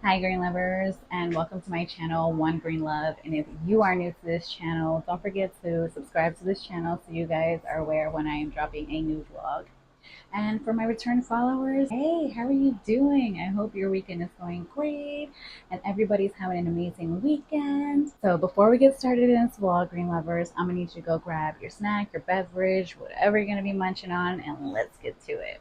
Hi green lovers, and welcome to my channel One Green Love. And if you are new to this channel, don't forget to subscribe to this channel so you guys are aware when I am dropping a new vlog. And for my return followers, hey, how are you doing? I hope your weekend is going great and everybody's having an amazing weekend. So before we get started in this vlog, green lovers, I'm gonna need you to go grab your snack, your beverage, whatever you're gonna be munching on, and let's get to it.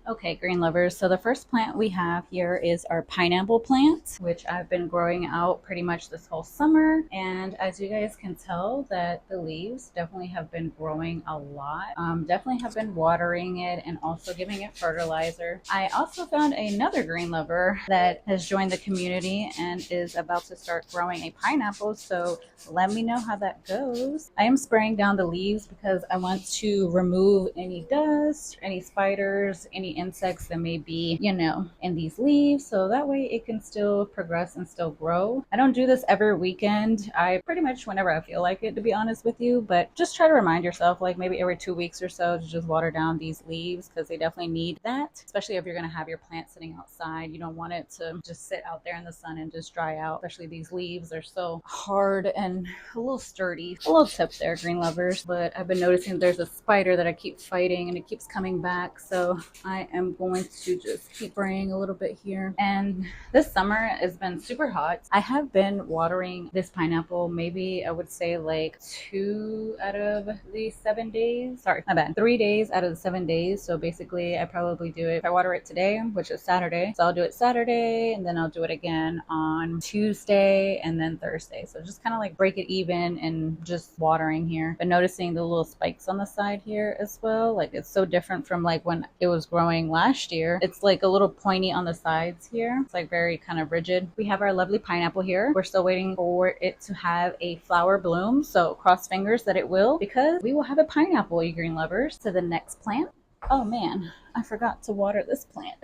Okay, green lovers. So the first plant we have here is our pineapple plant, which I've been growing out pretty much this whole summer. And as you guys can tell, that the leaves definitely have been growing a lot. Definitely have been watering it and also giving it fertilizer. I also found another green lover that has joined the community and is about to start growing a pineapple. So let me know how that goes. I am spraying down the leaves because I want to remove any dust, any spiders, any insects that may be, in these leaves. So that way it can still progress and still grow. I don't do this every weekend. I pretty much whenever I feel like it, to be honest with you, but just try to remind yourself like maybe every 2 weeks or so to just water down these leaves because they definitely need that, especially if you're going to have your plant sitting outside. You don't want it to just sit out there in the sun and just dry out, especially these leaves are so hard and a little sturdy. A little tip there, green lovers, but I've been noticing there's a spider that I keep fighting and it keeps coming back, so I am going to just keep spraying a little bit here. And this summer has been super hot. I have been watering this pineapple maybe I would say like 2 out of the 7 days. Sorry, my bad. 3 days out of the 7 days. So basically I probably do it, if I water it today, which is Saturday, so I'll do it Saturday and then I'll do it again on Tuesday and then Thursday. So just kind of like break it even and just watering here. But noticing the little spikes on the side here as well, like it's so different from like when it was growing last year. It's like a little pointy on the sides here. It's like very kind of rigid. We have our lovely pineapple here. We're still waiting for it to have a flower bloom, so cross fingers that it will, because we will have a pineapple, you green lovers. To the next plant. Oh man, I forgot to water this plant.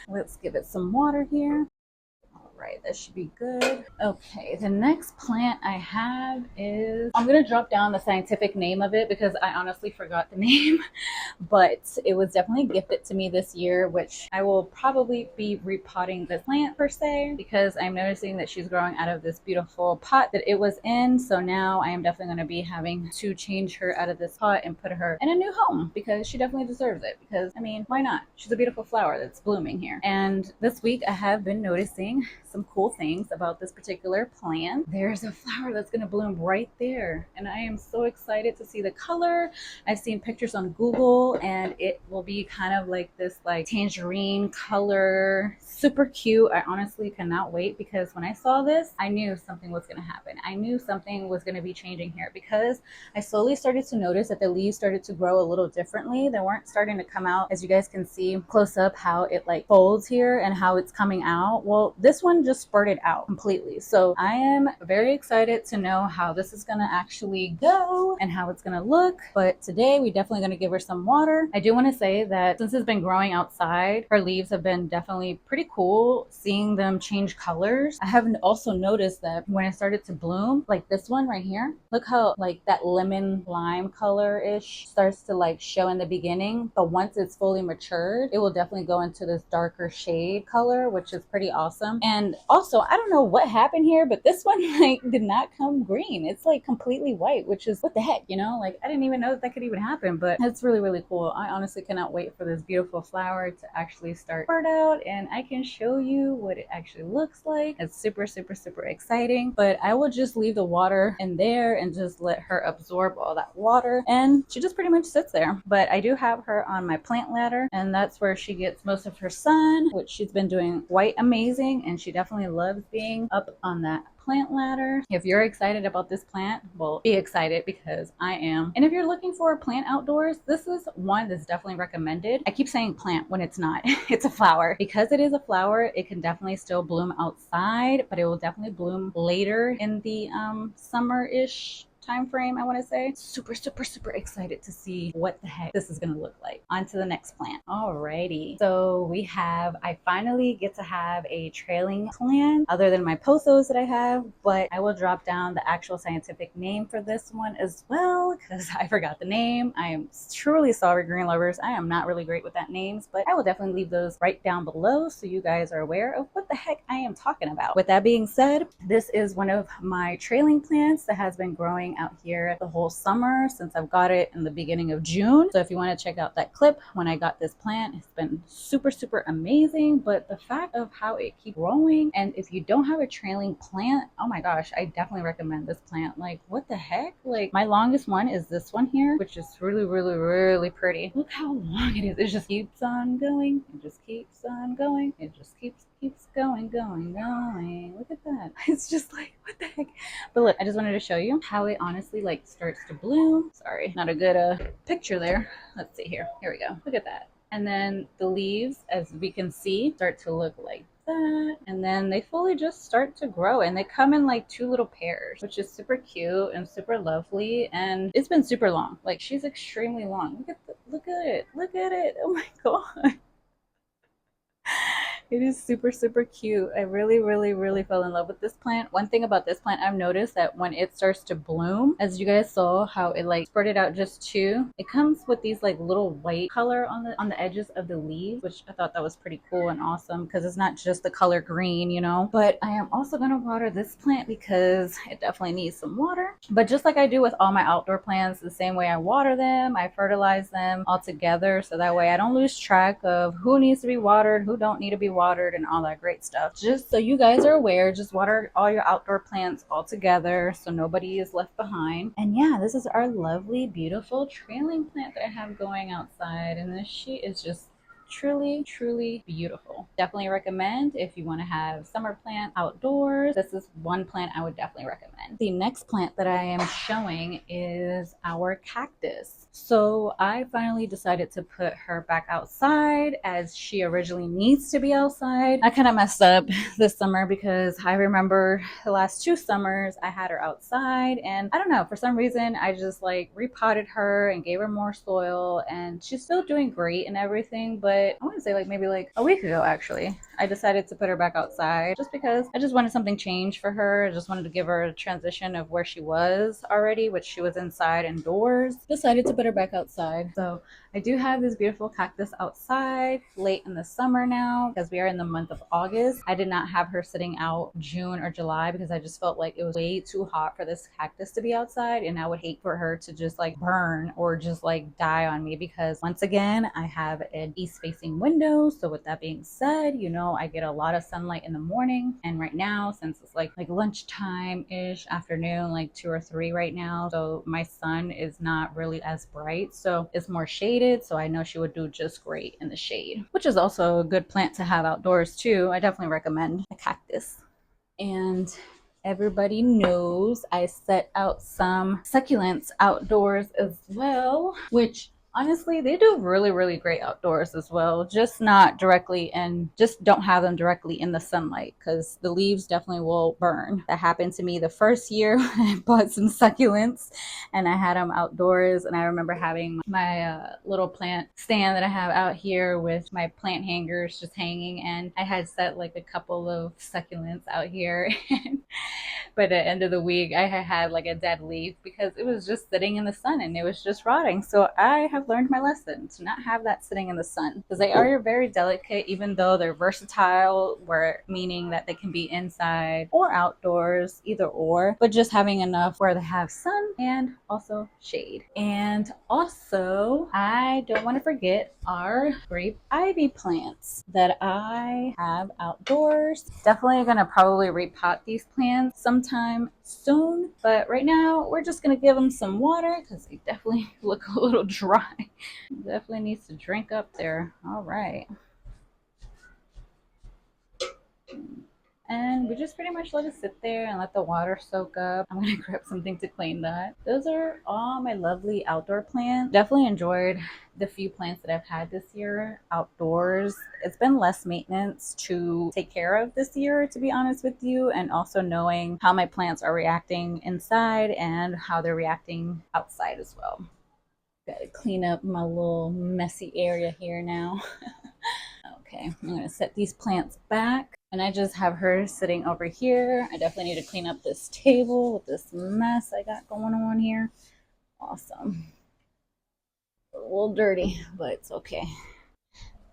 Let's give it some water here. Right, that should be good. Okay, the next plant I have is, I'm gonna drop down the scientific name of it because I honestly forgot the name, but it was definitely gifted to me this year, which I will probably be repotting the plant per se because I'm noticing that she's growing out of this beautiful pot that it was in. So now I am definitely going to be having to change her out of this pot and put her in a new home because she definitely deserves it, because I mean, why not? She's a beautiful flower that's blooming here. And this week I have been noticing some cool things about this particular plant. There's a flower that's going to bloom right there, and I am so excited to see the color. I've seen pictures on Google and it will be kind of like this like tangerine color, super cute. I honestly cannot wait because when I saw this I knew something was going to happen. I knew something was going to be changing here because I slowly started to notice that the leaves started to grow a little differently. They weren't starting to come out, as you guys can see close up, how it like folds here and how it's coming out. Well, this one just spurted out completely. So I am very excited to know how this is going to actually go and how it's going to look. But today we definitely going to give her some water. I do want to say that since it's been growing outside, her leaves have been definitely pretty cool, seeing them change colors. I have also noticed that when it started to bloom, like this one right here, look how like that lemon lime color ish starts to like show in the beginning, but once it's fully matured it will definitely go into this darker shade color, which is pretty awesome. And also, I don't know what happened here, but this one like did not come green. It's like completely white, which is what the heck, like I didn't even know that could even happen. But it's really, really cool. I honestly cannot wait for this beautiful flower to actually start sprout out and I can show you what it actually looks like. It's super, super, super exciting. But I will just leave the water in there and just let her absorb all that water, and she just pretty much sits there. But I do have her on my plant ladder, and that's where she gets most of her sun, which she's been doing quite amazing, and she definitely loves being up on that plant ladder. If you're excited about this plant, well, be excited because I am. And if you're looking for a plant outdoors, this is one that's definitely recommended. I keep saying plant when it's not. It's a flower. Because it is a flower, it can definitely still bloom outside, but it will definitely bloom later in the summer-ish time frame, I want to say. Super, super, super excited to see what the heck this is going to look like. On to the next plant. Alrighty. So I finally get to have a trailing plant other than my pothos that I have, but I will drop down the actual scientific name for this one as well because I forgot the name. I am truly sorry, green lovers. I am not really great with that names, but I will definitely leave those right down below so you guys are aware of what the heck I am talking about. With that being said, this is one of my trailing plants that has been growing out here the whole summer since I've got it in the beginning of June. So if you want to check out that clip when I got this plant, it's been super, super amazing. But the fact of how it keeps growing, and if you don't have a trailing plant, oh my gosh, I definitely recommend this plant. Like, what the heck? Like, my longest one is this one here, which is really, really, really pretty. Look how long it is. It just keeps on going. It just keeps on going. It just keeps going, going, going. Look at that. It's just like, what the heck? But look, I just wanted to show you how it honestly like starts to bloom. Sorry, not a good picture there. Let's see here. Here we go. Look at that. And then the leaves, as we can see, start to look like that, and then they fully just start to grow, and they come in like 2 little pairs, which is super cute and super lovely. And it's been super long. Like, she's extremely long. Look at it. Look at it. Oh my god. It is super, super cute. I really, really, really fell in love with this plant. One thing about this plant, I've noticed that when it starts to bloom, as you guys saw how it like spurted out just 2, it comes with these like little white color on the edges of the leaves, which I thought that was pretty cool and awesome because it's not just the color green, you know. But I am also going to water this plant because it definitely needs some water. But just like I do with all my outdoor plants, the same way I water them, I fertilize them all together, so that way I don't lose track of who needs to be watered, who don't need to be watered, and all that great stuff. Just so you guys are aware, just water all your outdoor plants all together so nobody is left behind. And yeah, this is our lovely, beautiful trailing plant that I have going outside, and this she is just truly, truly beautiful. Definitely recommend if you want to have summer plant outdoors. This is one plant I would definitely recommend. The next plant that I am showing is our cactus. So I finally decided to put her back outside as she originally needs to be outside. I kind of messed up this summer because I remember the last 2 summers I had her outside, and I don't know, for some reason I just like repotted her and gave her more soil, and she's still doing great and everything. But I want to say like maybe like a week ago actually, I decided to put her back outside just because I just wanted something changed for her. I just wanted to give her a transition of where she was already, which she was inside indoors. Decided to put her back outside. So I do have this beautiful cactus outside late in the summer now because we are in the month of August. I did not have her sitting out June or July because I just felt like it was way too hot for this cactus to be outside, and I would hate for her to just like burn or just like die on me because once again I have an east facing window. So with that being said, you know, I get a lot of sunlight in the morning, and right now since it's like lunchtime ish, afternoon, like 2 or 3 right now, so my sun is not really as bright, so it's more shaded. So I know she would do just great in the shade, which is also a good plant to have outdoors too. I definitely recommend a cactus. And everybody knows I set out some succulents outdoors as well, which honestly they do really, really great outdoors as well, just not directly, and just don't have them directly in the sunlight because the leaves definitely will burn. That happened to me the first year when I bought some succulents and I had them outdoors. And I remember having my little plant stand that I have out here with my plant hangers just hanging, and I had set like a couple of succulents out here. By the end of the week I had like a dead leaf because it was just sitting in the sun and it was just rotting. So I have learned my lesson to not have that sitting in the sun because they are very delicate, even though they're versatile, where meaning that they can be inside or outdoors, either or, but just having enough where they have sun and also shade. And also I don't want to forget our grape ivy plants that I have outdoors. Definitely gonna probably repot these plants sometime soon, but right now we're just gonna give them some water because they definitely look a little dry. Definitely needs to drink up there. All right. And we just pretty much let it sit there and let the water soak up. I'm gonna grab something to clean that. Those are all my lovely outdoor plants. Definitely enjoyed the few plants that I've had this year outdoors. It's been less maintenance to take care of this year, to be honest with you, and also knowing how my plants are reacting inside and how they're reacting outside as well. Gotta clean up my little messy area here now. Okay, I'm gonna set these plants back, and I just have her sitting over here. I definitely need to clean up this table with this mess I got going on here. Awesome. A little dirty, but it's okay.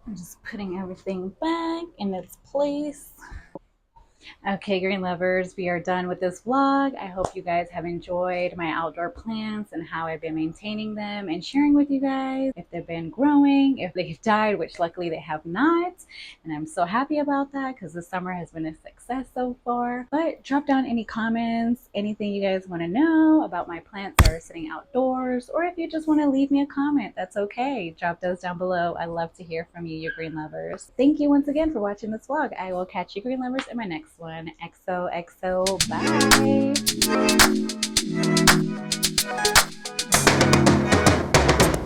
I'm just putting everything back in its place. Okay, green lovers, we are done with this vlog. I hope you guys have enjoyed my outdoor plants and how I've been maintaining them and sharing with you guys if they've been growing, if they've died, which luckily they have not. And I'm so happy about that because the summer has been a success so far. But drop down any comments, anything you guys want to know about my plants that are sitting outdoors, or if you just want to leave me a comment, that's okay. Drop those down below. I love to hear from you, you green lovers. Thank you once again for watching this vlog. I will catch you green lovers in my next one. XOXO, bye.